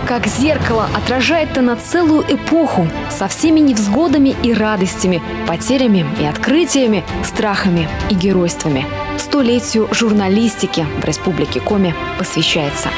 как зеркало, отражает она целую эпоху со всеми невзгодами и радостями, потерями и открытиями, страхами и геройствами. Столетию журналистики в Республике Коми посвящается.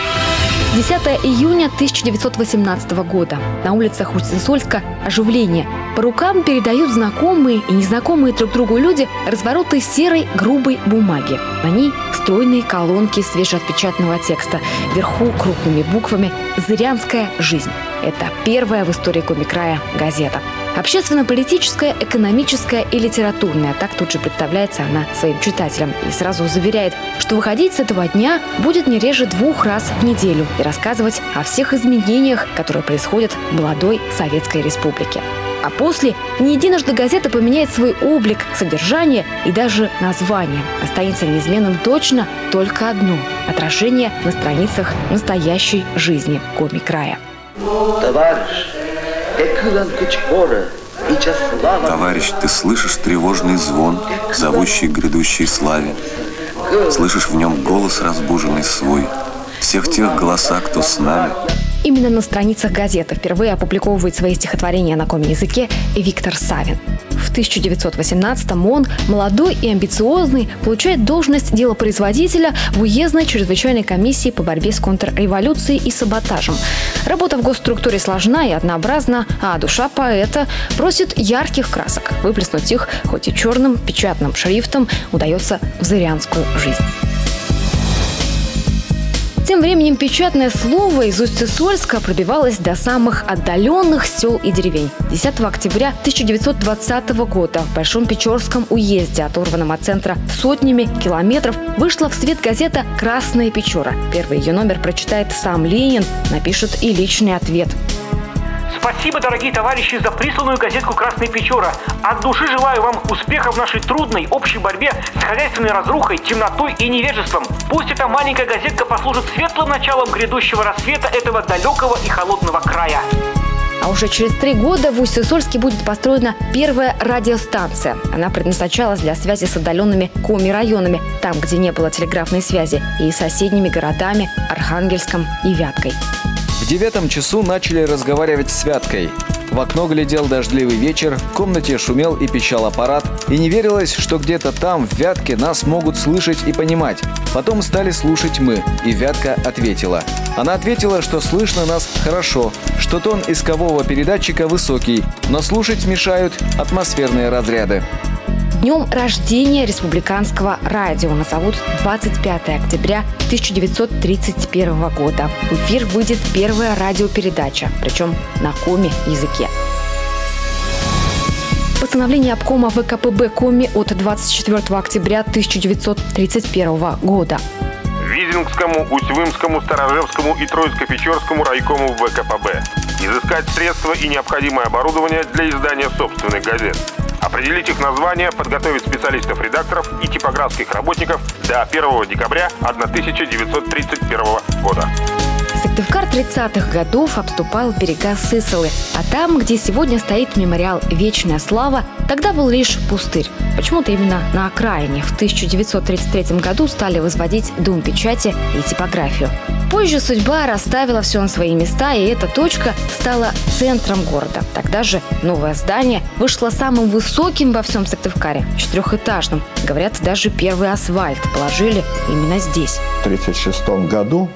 10 июня 1918 года. На улицах Усть-Сысольска оживление. По рукам передают знакомые и незнакомые друг другу люди развороты серой грубой бумаги. На ней стройные колонки свежеотпечатанного текста. Вверху крупными буквами «Зырянская жизнь». Это первая в истории Коми-края газета. Общественно-политическая, экономическая и литературная. Так тут же представляется она своим читателям и сразу заверяет, что выходить с этого дня будет не реже 2 раз в неделю и рассказывать о всех изменениях, которые происходят в молодой Советской Республике. А после не единожды газета поменяет свой облик, содержание и даже название. Останется неизменным точно только одно – отражение на страницах настоящей жизни Коми-края. Товарищ, ты слышишь тревожный звон, зовущий к грядущей славе. Слышишь в нем голос разбуженный свой, всех тех голоса, кто с нами. Именно на страницах газеты впервые опубликовывает свои стихотворения на коми-языке Виктор Савин. В 1918-м он, молодой и амбициозный, получает должность делопроизводителя в уездной чрезвычайной комиссии по борьбе с контрреволюцией и саботажем. Работа в госструктуре сложна и однообразна, а душа поэта просит ярких красок. Выплеснуть их, хоть и черным печатным шрифтом, удается в зырянскую жизнь. Тем временем печатное слово из Усть-Сысольска пробивалось до самых отдаленных сел и деревень. 10 октября 1920 года в Большом Печорском уезде, оторванном от центра сотнями километров, вышла в свет газета «Красная Печора». Первый ее номер прочитает сам Ленин, напишет и личный ответ. Спасибо, дорогие товарищи, за присланную газетку «Красная Печора». От души желаю вам успеха в нашей трудной общей борьбе с хозяйственной разрухой, темнотой и невежеством. Пусть эта маленькая газетка послужит светлым началом грядущего рассвета этого далекого и холодного края. А уже через 3 года в Усть-Сысольске будет построена первая радиостанция. Она предназначалась для связи с отдаленными Коми-районами, там, где не было телеграфной связи, и соседними городами Архангельском и Вяткой. В 9 часу начали разговаривать с Вяткой. В окно глядел дождливый вечер, в комнате шумел и пищал аппарат. И не верилось, что где-то там, в Вятке, нас могут слышать и понимать. Потом стали слушать мы, и Вятка ответила. Она ответила, что слышно нас хорошо, что тон искового передатчика высокий, но слушать мешают атмосферные разряды. Днем рождения республиканского радио назовут 25 октября 1931 года. В эфир выйдет первая радиопередача, причем на коми-языке. Постановление обкома ВКПБ Коми от 24 октября 1931 года. Визингскому, Усть-Вымскому, Старожевскому и Троицко-Печорскому райкому ВКПБ изыскать средства и необходимое оборудование для издания собственных газет. Определить их название, подготовить специалистов-редакторов и типографских работников до 1 декабря 1931 года. Сыктывкар 30-х годов обступал берега Сысолы, а там, где сегодня стоит мемориал «Вечная слава», тогда был лишь пустырь. Почему-то именно на окраине в 1933 году стали возводить дом печати и типографию. Позже судьба расставила все на свои места, и эта точка стала центром города. Тогда же новое здание вышло самым высоким во всем Сыктывкаре, 4-этажным. Говорят, даже первый асфальт положили именно здесь. В 1936 году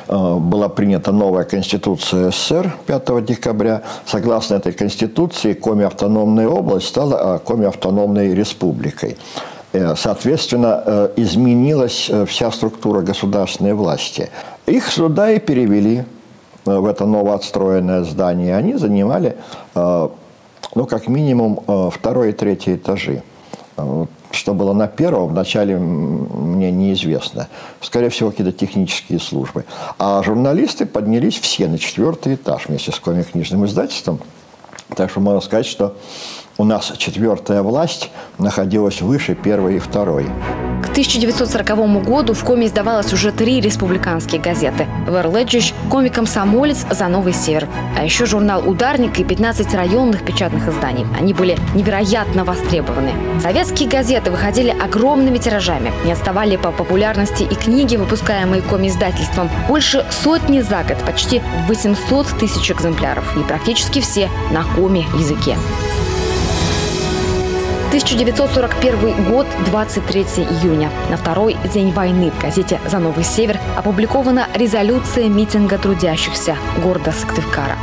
была принята новая Конституция СССР 5 декабря. Согласно этой Конституции, Коми-автономная область стала Коми-автономной республикой. Соответственно, изменилась вся структура государственной власти. Их сюда и перевели в это новоотстроенное здание. Они занимали, как минимум, 2 и 3 этажи. Что было на 1-м, вначале мне неизвестно. Скорее всего, какие-то технические службы. А журналисты поднялись все на 4-й этаж вместе с Коми-книжным издательством. Так что можно сказать, что у нас 4-я власть находилась выше 1-й и 2-й. К 1940 году в Коме издавалось уже 3 республиканские газеты: «Верледжич», «Коми Комсомолец», «За Новый Север». А еще журнал «Ударник» и 15 районных печатных изданий. Они были невероятно востребованы. Советские газеты выходили огромными тиражами. Не отставали по популярности и книги, выпускаемые Коми издательством. Больше сотни за год, почти 800 тысяч экземпляров. И практически все на Коми языке. 1941 год, 23 июня. На второй день войны в газете «За Новый Север» опубликована резолюция митинга трудящихся города Сыктывкара.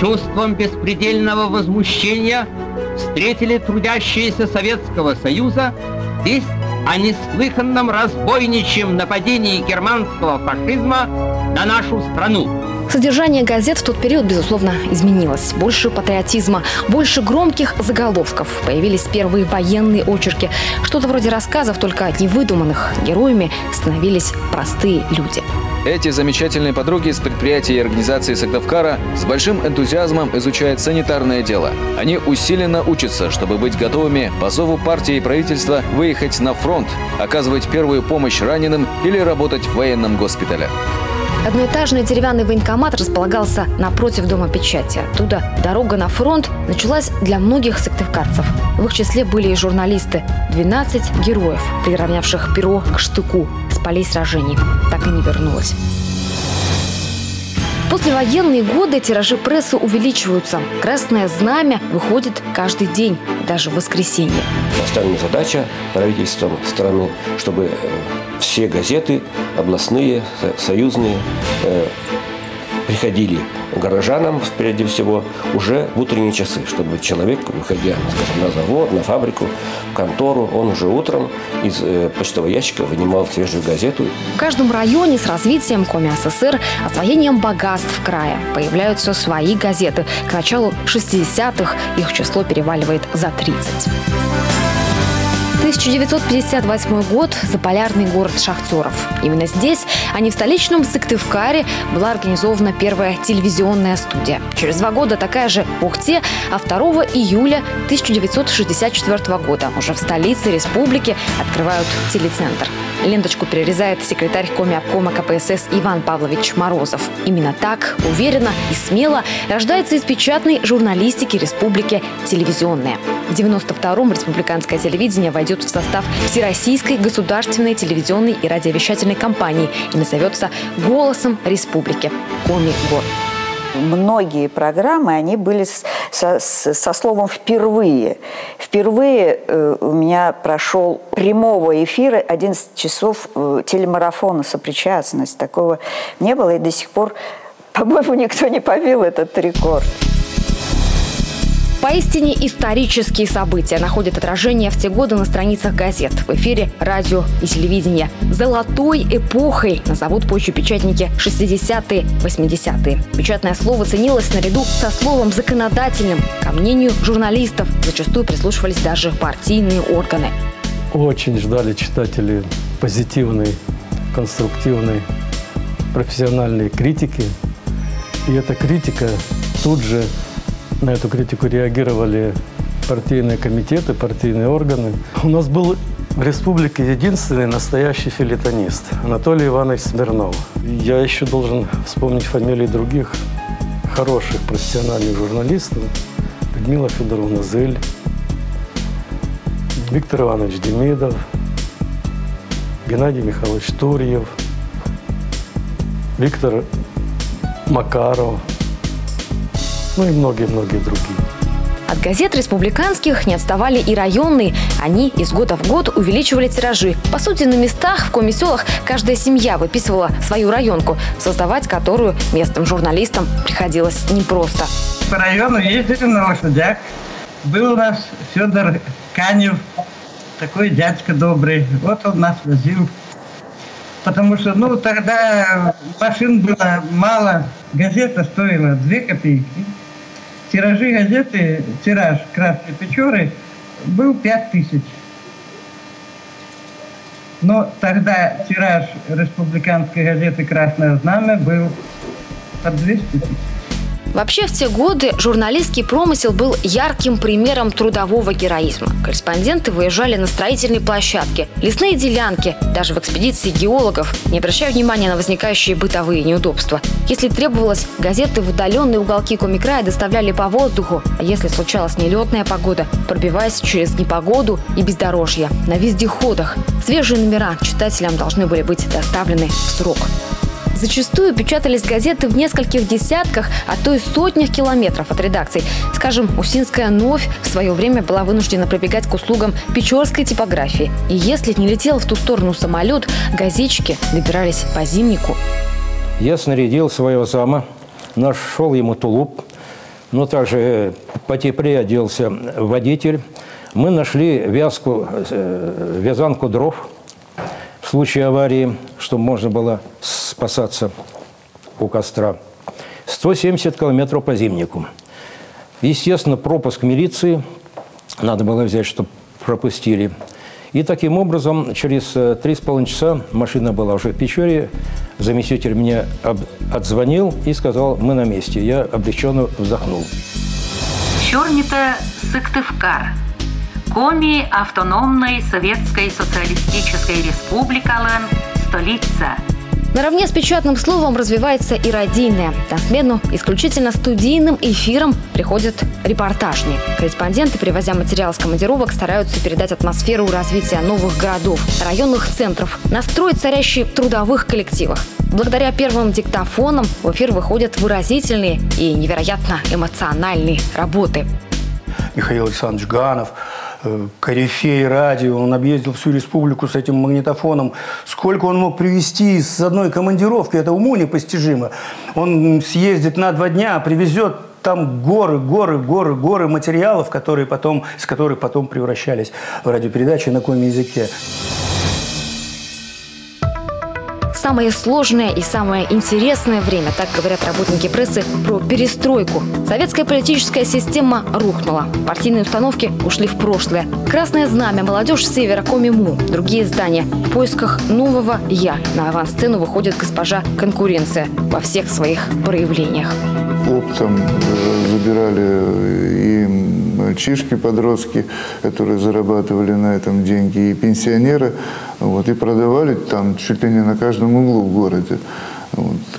Чувством беспредельного возмущения встретили трудящиеся Советского Союза весть о неслыханном разбойничьем нападении германского фашизма на нашу страну. Содержание газет в тот период, безусловно, изменилось. Больше патриотизма, больше громких заголовков. Появились первые военные очерки. Что-то вроде рассказов, только невыдуманных. Героями становились простые люди. Эти замечательные подруги с предприятий и организации Сыктывкара с большим энтузиазмом изучают санитарное дело. Они усиленно учатся, чтобы быть готовыми по зову партии и правительства выехать на фронт, оказывать первую помощь раненым или работать в военном госпитале. Одноэтажный деревянный военкомат располагался напротив Дома печати. Оттуда дорога на фронт началась для многих сыктывкарцев. В их числе были и журналисты. 12 героев, приравнявших перо к штыку с полей сражений, так и не вернулось. В послевоенные годы тиражи прессы увеличиваются. «Красное знамя» выходит каждый день, даже в воскресенье. Поставлена задача правительством страны, чтобы все газеты, областные, союзные, приходили к горожанам, прежде всего, уже в утренние часы, чтобы человек, выходя, скажем, на завод, на фабрику, в контору, он уже утром из почтового ящика вынимал свежую газету. В каждом районе с развитием Коми СССР, освоением богатств края появляются свои газеты. К началу 60-х их число переваливает за 30. 1958 год – заполярный город шахтеров. Именно здесь, а не в столичном Сыктывкаре, была организована первая телевизионная студия. Через 2 года такая же в Ухте, а 2 июля 1964 года уже в столице республики открывают телецентр. Ленточку перерезает секретарь Коми обкома КПСС Иван Павлович Морозов. Именно так, уверенно и смело рождается из печатной журналистики республики телевизионная. В 1992-м республиканское телевидение войдет в состав Всероссийской государственной телевизионной и радиовещательной компании и назовется «Голосом республики» Коми-Гор. Многие программы, они были со словом «впервые». Впервые у меня прошел прямого эфира 11 часов телемарафона «Сопричастность». Такого не было, и до сих пор, по-моему, никто не побил этот рекорд. Поистине исторические события находят отражение в те годы на страницах газет, в эфире радио и телевидения. Золотой эпохой назовут позже печатники 60-е, 80-е. Печатное слово ценилось наряду со словом законодательным. Ко мнению журналистов зачастую прислушивались даже партийные органы. Очень ждали читатели позитивной, конструктивной, профессиональной критики. И эта критика тут же... На эту критику реагировали партийные комитеты, партийные органы. У нас был в республике единственный настоящий фельетонист – Анатолий Иванович Смирнов. Я еще должен вспомнить фамилии других хороших профессиональных журналистов. Людмила Федоровна Зыль, Виктор Иванович Демидов, Геннадий Михайлович Турьев, Виктор Макаров. Ну и многие-многие другие. От газет республиканских не отставали и районные. Они из года в год увеличивали тиражи. По сути, на местах, в коми-селах, каждая семья выписывала свою районку, создавать которую местным журналистам приходилось непросто. По району ездили на лошадях. Был у нас Федор Канев, такой дядька добрый. Вот он нас возил. Потому что, тогда машин было мало. Газета стоила 2 копейки. Тиражи газеты, тираж «Красной Печоры» был 5000. Но тогда тираж республиканской газеты «Красное знамя» был под 200 000. Вообще, в те годы журналистский промысел был ярким примером трудового героизма. Корреспонденты выезжали на строительные площадки, лесные делянки, даже в экспедиции геологов, не обращая внимания на возникающие бытовые неудобства. Если требовалось, газеты в удаленные уголки Коми-края доставляли по воздуху, а если случалась нелетная погода, пробиваясь через непогоду и бездорожье на вездеходах. Свежие номера читателям должны были быть доставлены в срок. Зачастую печатались газеты в нескольких десятках, а то и сотнях километров от редакций. Скажем, Усинская «Новь» в свое время была вынуждена прибегать к услугам печорской типографии. И если не летел в ту сторону самолет, газетчики добирались по зимнику. Я снарядил своего зама, нашел ему тулуп, но также потеплее оделся водитель. Мы нашли вязанку дров в случае аварии, чтобы можно было спасаться у костра. 170 километров по зимнику. Естественно, пропуск милиции надо было взять, чтобы пропустили. И таким образом, через 3,5 часа машина была уже в Печоре. Заместитель меня отзвонил и сказал: мы на месте. Я облегченно вздохнул. Чорніта Сыктывкар. Коми автономной Советской Социалистической Республики, столица. Наравне с печатным словом развивается и радийное. На смену исключительно студийным эфирам приходят репортажные. Корреспонденты, привозя материал с командировок, стараются передать атмосферу развития новых городов, районных центров, настрой, царящий в трудовых коллективах. Благодаря первым диктофонам в эфир выходят выразительные и невероятно эмоциональные работы. Михаил Александрович Ганов, корифей радио, он объездил всю республику с этим магнитофоном. Сколько он мог привезти с одной командировки, это уму непостижимо. Он съездит на 2 дня, привезет там горы материалов, из которых потом превращались в радиопередачи на коми-языке. Самое сложное и самое интересное время, так говорят работники прессы про перестройку. Советская политическая система рухнула. Партийные установки ушли в прошлое. Красное знамя, молодежь севера, Коми-му, другие издания. В поисках нового «я». На авансцену выходит госпожа конкуренция во всех своих проявлениях. Оптом забирали и мальчишки, подростки, которые зарабатывали на этом деньги, и пенсионеры, и продавали там чуть ли не на каждом углу в городе.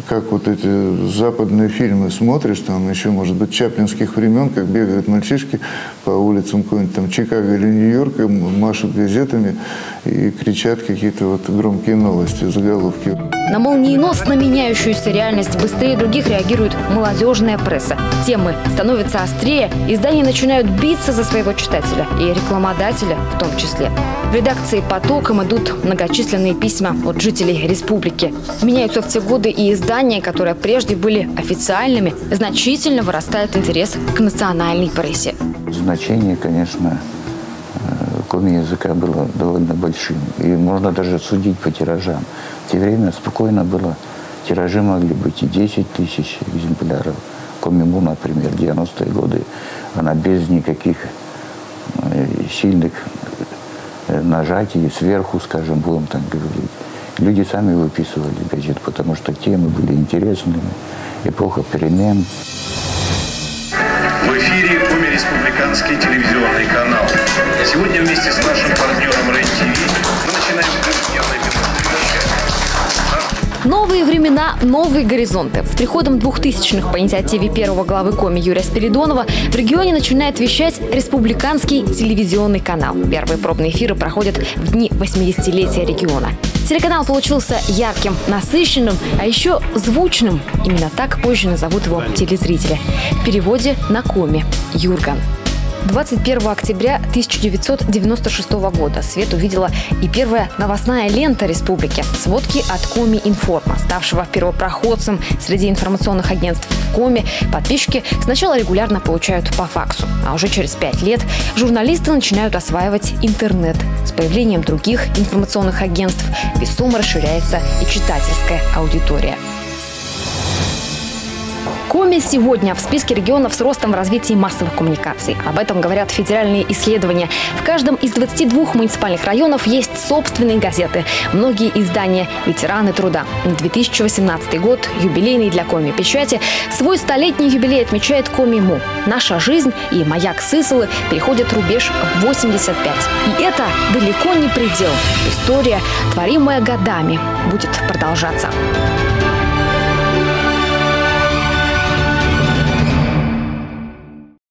Как эти западные фильмы смотришь, там еще, может быть, чаплинских времен, как бегают мальчишки по улицам какой-нибудь там Чикаго или Нью-Йорка, машут газетами и кричат какие-то громкие новости, заголовки. На молниеносно меняющуюся реальность быстрее других реагирует молодежная пресса. Темы становятся острее, издания начинают биться за своего читателя и рекламодателя в том числе. В редакции потоком идут многочисленные письма от жителей республики. Меняются в те годы и издания, которые прежде были официальными, значительно вырастает интерес к национальной прессе. Значение, конечно, коми-языка было довольно большим. И можно даже судить по тиражам. В те время спокойно было. Тиражи могли быть и 10 тысяч экземпляров. Коми-му, например, 90-е годы, она без никаких сильных нажатий сверху, скажем, будем так говорить. Люди сами выписывали газет, потому что темы были интересными. Эпоха перемен. В эфире Коми-республиканский телевизионный канал. Сегодня вместе с нашим партнером РЕН-ТВ мы начинаем двухдневное вещание. Новые времена, новые горизонты. С приходом 2000-х по инициативе первого главы Коми Юрия Спиридонова в регионе начинает вещать республиканский телевизионный канал. Первые пробные эфиры проходят в дни 80-летия региона. Телеканал получился ярким, насыщенным, а еще звучным. Именно так позже назовут его телезрители. В переводе на коми – Юрган. 21 октября 1996 года свет увидела и первая новостная лента республики – сводки от Коми-Информа, ставшего первопроходцем среди информационных агентств в Коми. Подписчики сначала регулярно получают по факсу, а уже через 5 лет журналисты начинают осваивать интернет. С появлением других информационных агентств весомо расширяется и читательская аудитория. Коми сегодня в списке регионов с ростом в развитии массовых коммуникаций. Об этом говорят федеральные исследования. В каждом из 22 муниципальных районов есть собственные газеты. Многие издания «Ветераны труда». 2018 год, юбилейный для Коми печати. Свой столетний юбилей отмечает Коми-Му. Наша жизнь и маяк Сысолы переходят рубеж в 85. И это далеко не предел. История, творимая годами, будет продолжаться.